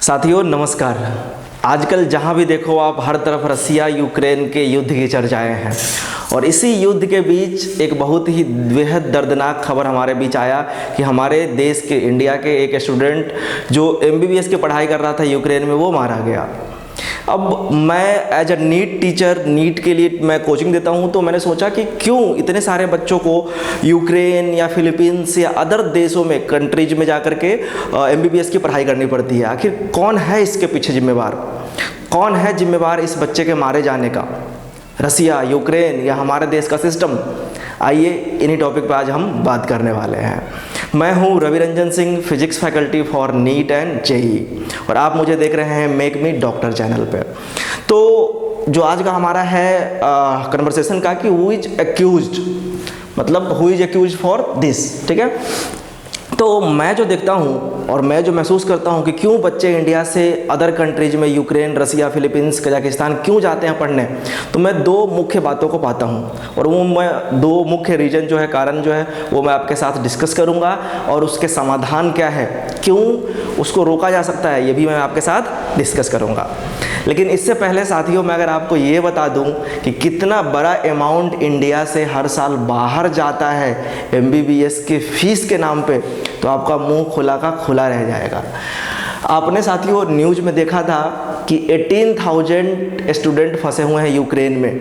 साथियों नमस्कार। आजकल जहां भी देखो आप हर तरफ रसिया यूक्रेन के युद्ध की चर्चाएं हैं और इसी युद्ध के बीच एक बहुत ही बेहद दर्दनाक खबर हमारे बीच आया कि हमारे देश के इंडिया के एक स्टूडेंट जो MBBS की पढ़ाई कर रहा था यूक्रेन में वो मारा गया। अब मैं as a NEET teacher, NEET के लिए मैं कोचिंग देता हूं, तो मैंने सोचा कि क्यों इतने सारे बच्चों को यूक्रेन या फिलीपींस या अदर देशों में कंट्रीज में जाकर के MBBS की पढ़ाई करनी पड़ती है। आखिर कौन है इसके पीछे जिम्मेवार? कौन है जिम्मेवार इस बच्चे के मारे जाने का? रसिया, यूक्रेन या हमारे देश का सिस्टम? आइए इन्हीं टॉपिक पर आज हम बात करने वाले हैं। मैं हूं Ravi Ranjan Singh, physics faculty for NEET and JEE, और आप मुझे देख रहे हैं मेक मी डॉक्टर चैनल पे। तो जो आज का हमारा है कन्वर्सेशन का कि हु इज एक्यूज्ड, मतलब who is accused for this, ठीक है। तो मैं जो देखता हूँ और मैं जो महसूस करता हूँ कि क्यों बच्चे इंडिया से अदर कंट्रीज में, यूक्रेन, रसिया, फिलीपींस, कजाकिस्तान क्यों जाते हैं पढ़ने, तो मैं दो मुख्य बातों को पाता हूँ और वो मैं दो मुख्य रीजन जो है, कारण जो है, वो मैं आपके साथ डिस्कस करूँगा और उसके समाधान क्या है, क्यों उसको रोका जा सकता है, ये भी मैं आपके साथ डिस्कस करूँगा। लेकिन इससे पहले साथियों मैं अगर आपको ये बता दूं कि कितना बड़ा अमाउंट इंडिया से हर साल बाहर जाता है MBBS के फीस के नाम पे, तो आपका मुंह खुला का खुला रह जाएगा। आपने साथियों न्यूज़ में देखा था कि 18,000 स्टूडेंट फंसे हुए हैं यूक्रेन में।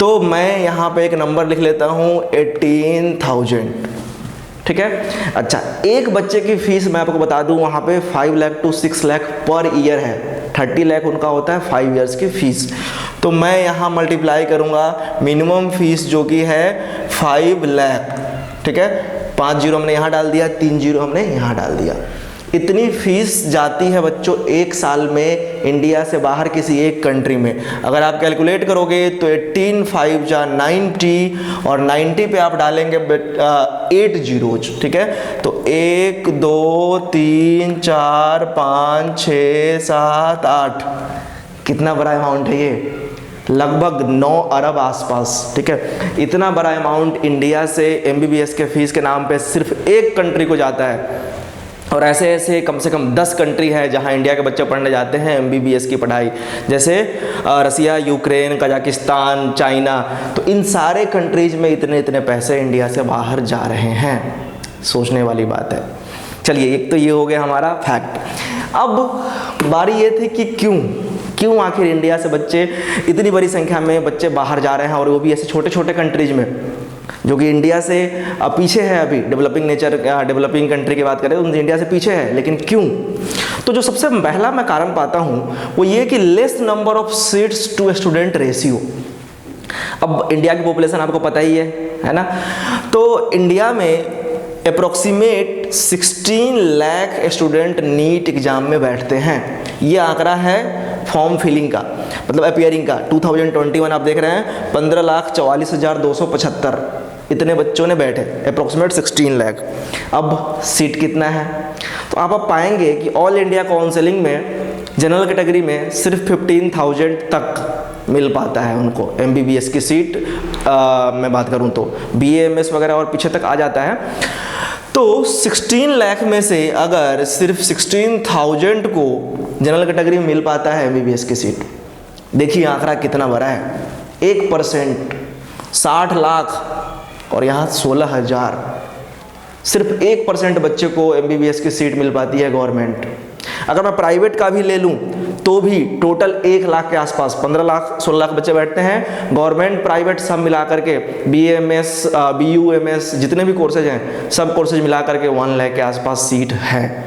तो मैं यहाँ पे एक नंबर लिख लेता हूँ, 18,000, ठीक है। अच्छा, एक बच्चे की फीस मैं आपको बता दूं वहाँ पे 5 lakh to 6 lakh per year है। 30 लाख उनका होता है 5 इयर्स की फीस। तो मैं यहाँ मल्टीप्लाई करूँगा, मिनिमम फीस जो कि है 5 लाख, ठीक है। 5 जीरो हमने यहाँ डाल दिया, 3 जीरो हमने यहाँ डाल दिया। इतनी फीस जाती है बच्चों एक साल में इंडिया से बाहर किसी एक कंट्री में। अगर आप कैलकुलेट करोगे तो 18 5 जा 90 और 90 पे आप डालेंगे 8 जीरोज, ठीक है। तो 1 2 3 4 5 6 7 8, कितना बड़ा अमाउंट है ये, लगभग 9 अरब आसपास, ठीक है। इतना बड़ा अमाउंट इंडिया से MBBS के फीस के नाम पे सिर्फ एक कंट्री को जाता है। और ऐसे ऐसे कम से कम 10 कंट्री है जहां इंडिया के बच्चे पढ़ने जाते हैं MBBS की पढ़ाई, जैसे रसिया, यूक्रेन, कजाकिस्तान, चाइना। तो इन सारे कंट्रीज में इतने इतने पैसे इंडिया से बाहर जा रहे हैं, सोचने वाली बात है। चलिए, एक तो ये हो गया हमारा फैक्ट। अब बारी ये थी कि क्यों आखिर इंडिया से बच्चे, इतनी बड़ी संख्या में बच्चे बाहर जा रहे हैं, और वो भी ऐसे छोटे छोटे कंट्रीज में जो कि इंडिया से पीछे है। अभी डेवलपिंग कंट्री की बात करें तो इंडिया से पीछे है, लेकिन क्यों? तो जो सबसे पहला मैं कारण पाता हूँ वो ये कि less number of seats to student ratio. अब इंडिया की पॉपुलेशन आपको पता ही है ना। तो इंडिया में approximate 16 lakh student NEET exam में बैठते हैं। ये आंकड़ा है फॉर्म फिलिंग का, मतलब अपियरिंग का। 2021 आप देख रहे हैं 15,44,275 इतने बच्चों ने बैठे, अप्रोक्सीमेट 16 लाख। अब सीट कितना है? तो आप पाएंगे कि ऑल इंडिया काउंसिलिंग में जनरल कैटेगरी में सिर्फ 15,000 तक मिल पाता है उनको MBBS की सीट। मैं बात करूं तो BA MS वगैरह और पीछे तक आ जाता है। तो 16 लाख में से अगर सिर्फ 16,000 को जनरल कैटेगरी में मिल पाता है MBBS की सीट, देखिए आंकड़ा कितना बड़ा है। 1% 60 लाख और यहाँ 16,000, सिर्फ 1% बच्चे को MBBS की सीट मिल पाती है गवर्नमेंट। अगर मैं प्राइवेट का भी ले लूँ तो भी टोटल 1 लाख के आसपास, 15 लाख 16 लाख बच्चे बैठते हैं। गवर्नमेंट प्राइवेट सब मिला करके BA MS BU MS जितने भी कोर्सेज हैं, सब कोर्सेज मिला करके 1 लाख के आसपास सीट है।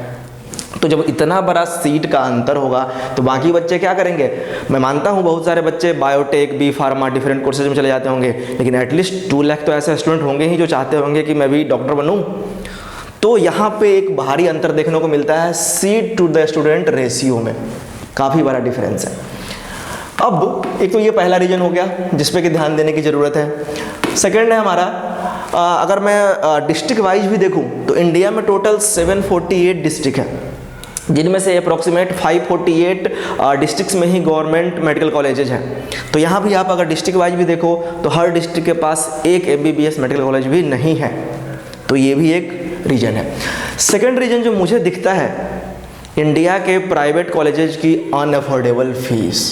तो जब इतना बड़ा सीट का अंतर होगा तो बाकी बच्चे क्या करेंगे? मैं मानता हूँ बहुत सारे बच्चे biotech, B pharma, different courses में चले जाते होंगे, लेकिन एटलीस्ट 2 लाख तो ऐसे स्टूडेंट होंगे ही जो चाहते होंगे कि मैं भी डॉक्टर बनूँ। तो यहाँ पे एक भारी अंतर देखने को मिलता है seat to the student ratio में, काफ़ी बड़ा डिफरेंस है। अब एक तो ये पहला रीजन हो गया जिस पे कि ध्यान देने की ज़रूरत है। सेकंड है हमारा, अगर मैं डिस्ट्रिक्ट वाइज भी देखूँ तो इंडिया में टोटल 748 डिस्ट्रिक्ट है, जिनमें से अप्रॉक्सीमेट 548 डिस्ट्रिक्ट्स में ही गवर्नमेंट मेडिकल कॉलेजेज हैं। तो यहाँ भी आप अगर डिस्ट्रिक्ट वाइज भी देखो तो हर डिस्ट्रिक्ट के पास एक MBBS मेडिकल कॉलेज भी नहीं है। तो ये भी एक रीजन है। सेकंड रीजन जो मुझे दिखता है इंडिया के प्राइवेट कॉलेजेस की अनअफोर्डेबल फीस।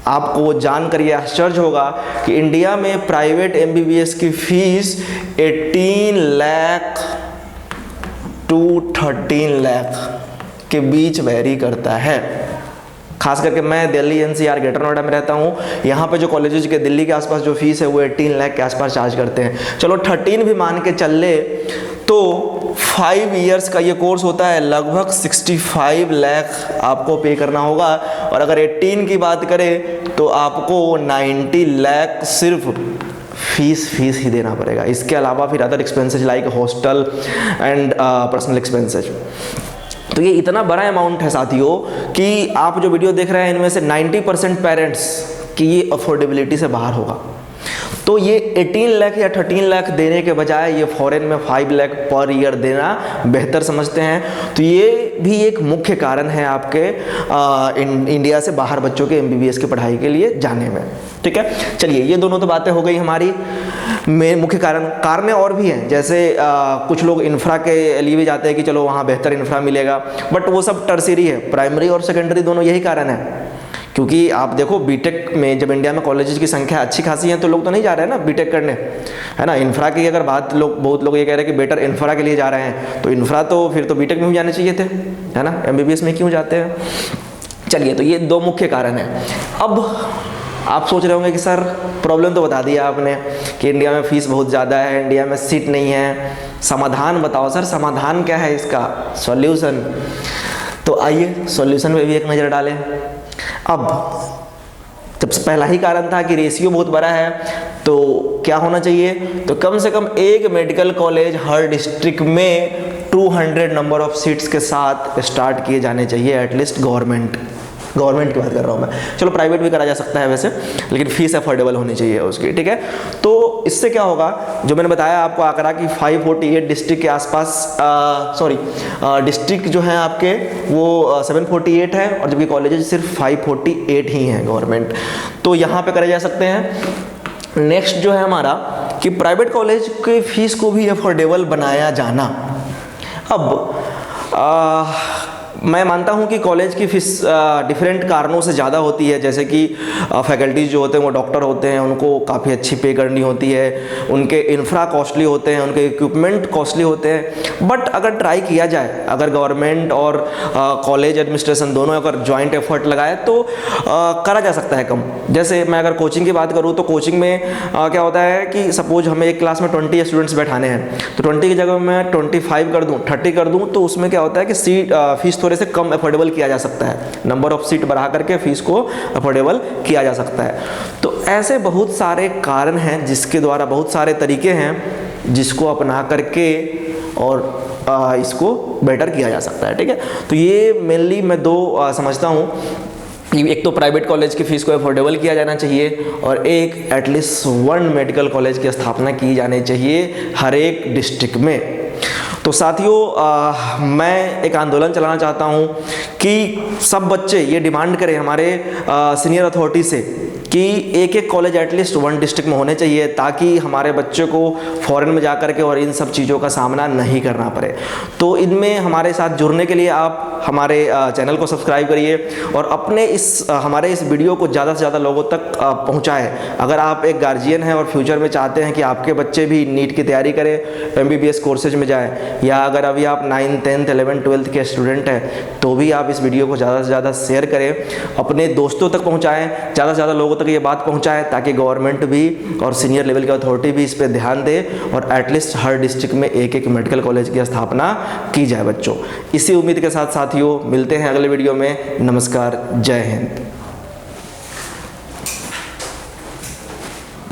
आपको जान कर ये आश्चर्य होगा कि इंडिया में प्राइवेट MBBS की फीस 18 लाख टू 13 लाख के बीच वेरी करता है। खास करके मैं दिल्ली NCR ग्रेटर नोएडा में रहता हूँ। यहाँ पे जो कॉलेजेस के दिल्ली के आसपास जो फीस है वो 18 लाख के आसपास चार्ज करते हैं। चलो 13 भी मान के चल ले तो 5 इयर्स का ये कोर्स होता है, लगभग 65 लाख आपको पे करना होगा। और अगर 18 की बात करें तो आपको 90 लाख सिर्फ फीस ही देना पड़ेगा। इसके अलावा फिर other expenses like hostel and personal expenses. तो ये इतना बड़ा अमाउंट है साथियों कि आप जो वीडियो देख रहे हैं इनमें से 90% पेरेंट्स की ये अफोर्डेबिलिटी से बाहर होगा। तो ये 18 लाख या 13 लाख देने के बजाय ये फॉरेन में 5 लाख पर ईयर देना बेहतर समझते हैं। तो ये भी एक मुख्य कारण है आपके इंडिया से बाहर बच्चों के MBBS की पढ़ाई के लिए जाने में। ठीक है, चलिए ये दोनों तो बातें हो गई हमारी में मुख्य कारण और भी हैं। जैसे कुछ लोग इंफ्रा के लिए भी जाते हैं कि चलो वहाँ बेहतर इंफ्रा मिलेगा, बट वो सब टर्शियरी है। प्राइमरी और सेकेंडरी दोनों यही कारण है। क्योंकि आप देखो बीटेक में जब इंडिया में कॉलेजेस की संख्या अच्छी खासी है तो लोग तो नहीं जा रहे हैं ना बीटेक करने, है ना। इंफ्रा की अगर बात बहुत लोग ये कह रहे हैं कि बेटर इंफ्रा के लिए जा रहे हैं, तो इंफ्रा तो फिर तो बीटेक में भी जाने चाहिए थे, है ना। MBBS में क्यों जाते हैं। चलिए, तो ये दो मुख्य कारण हैं। अब आप सोच रहे होंगे कि सर प्रॉब्लम तो बता दिया आपने कि इंडिया में फ़ीस बहुत ज़्यादा है, इंडिया में सीट नहीं है, समाधान बताओ सर, समाधान क्या है इसका, सॉल्यूशन। तो आइए सॉल्यूशन पे भी एक नज़र डालें। अब जब पहला ही कारण था कि रेशियो बहुत बड़ा है, तो क्या होना चाहिए, तो कम से कम एक मेडिकल कॉलेज हर डिस्ट्रिक्ट में 200 नंबर ऑफ सीट्स के साथ स्टार्ट किए जाने चाहिए, एटलीस्ट गवर्नमेंट की बात कर रहा हूँ मैं। चलो प्राइवेट भी करा जा सकता है वैसे, लेकिन फीस अफोर्डेबल होनी चाहिए उसकी। ठीक है, तो इससे क्या होगा, जो मैंने बताया आपको आंकड़ा कि 548 डिस्ट्रिक्ट के आसपास डिस्ट्रिक्ट जो है आपके वो 748 है, और जबकि कॉलेजेस सिर्फ 548 ही हैं गवर्नमेंट। तो यहाँ पे करे जा सकते हैं। नेक्स्ट जो है हमारा कि प्राइवेट कॉलेज के फीस को भी अफोर्डेबल बनाया जाना। अब मैं मानता हूं कि कॉलेज की फीस डिफरेंट कारणों से ज़्यादा होती है, जैसे कि फैकल्टीज जो होते हैं वो डॉक्टर होते हैं, उनको काफ़ी अच्छी पे करनी होती है, उनके इंफ्रा कॉस्टली होते हैं, उनके इक्विपमेंट कॉस्टली होते हैं। बट अगर ट्राई किया जाए, अगर गवर्नमेंट और कॉलेज एडमिनिस्ट्रेशन दोनों अगर जॉइंट एफर्ट लगाए तो करा जा सकता है कम। जैसे मैं अगर कोचिंग की बात करूँ तो कोचिंग में क्या होता है कि सपोज हमें एक क्लास में 20 स्टूडेंट्स बैठाने हैं, तो 20 की जगह मैं 25 कर दूँ, 30 कर दूँ, तो उसमें क्या होता है कि फीस थोड़े से कम अफोर्डेबल किया जा सकता है, नंबर ऑफ सीट बढ़ा करके फीस को अफोर्डेबल किया जा सकता है। तो ऐसे बहुत सारे कारण हैं जिसके द्वारा, बहुत सारे तरीके हैं जिसको अपना करके और इसको बेटर किया जा सकता है। ठीक है, तो ये मेनली मैं दो समझता हूँ, एक तो प्राइवेट कॉलेज की फ़ीस को अफोर्डेबल किया जाना चाहिए, और एक एटलीस्ट 1 मेडिकल कॉलेज की स्थापना की जानी चाहिए हर एक डिस्ट्रिक्ट में। तो साथियों मैं एक आंदोलन चलाना चाहता हूँ कि सब बच्चे ये डिमांड करें हमारे सीनियर अथॉरिटी से कि एक एक कॉलेज एटलीस्ट 1 डिस्ट्रिक्ट में होने चाहिए, ताकि हमारे बच्चों को फॉरेन में जा कर के और इन सब चीज़ों का सामना नहीं करना पड़े। तो इनमें हमारे साथ जुड़ने के लिए आप हमारे चैनल को सब्सक्राइब करिए और अपने हमारे इस वीडियो को ज़्यादा से ज़्यादा लोगों तक पहुँचाएँ। अगर आप एक गार्जियन हैं और फ्यूचर में चाहते हैं कि आपके बच्चे भी नीट की तैयारी करें, MBBS कोर्सेज में जाएँ, या अगर अभी आप 9th 10th 11th 12th के स्टूडेंट हैं, तो भी आप इस वीडियो को ज़्यादा से ज़्यादा शेयर करें, अपने दोस्तों तक पहुँचाएँ, ज़्यादा से ज़्यादा लोगों तक ये बात पहुंचाए, ताकि गवर्नमेंट भी और सीनियर लेवल की अथॉरिटी भी इस पे ध्यान दे और एटलीस्ट हर डिस्ट्रिक्ट में एक एक मेडिकल कॉलेज की स्थापना की जाए बच्चों। इसी उम्मीद के साथ साथियों मिलते हैं अगले वीडियो में। नमस्कार, जय हिंद।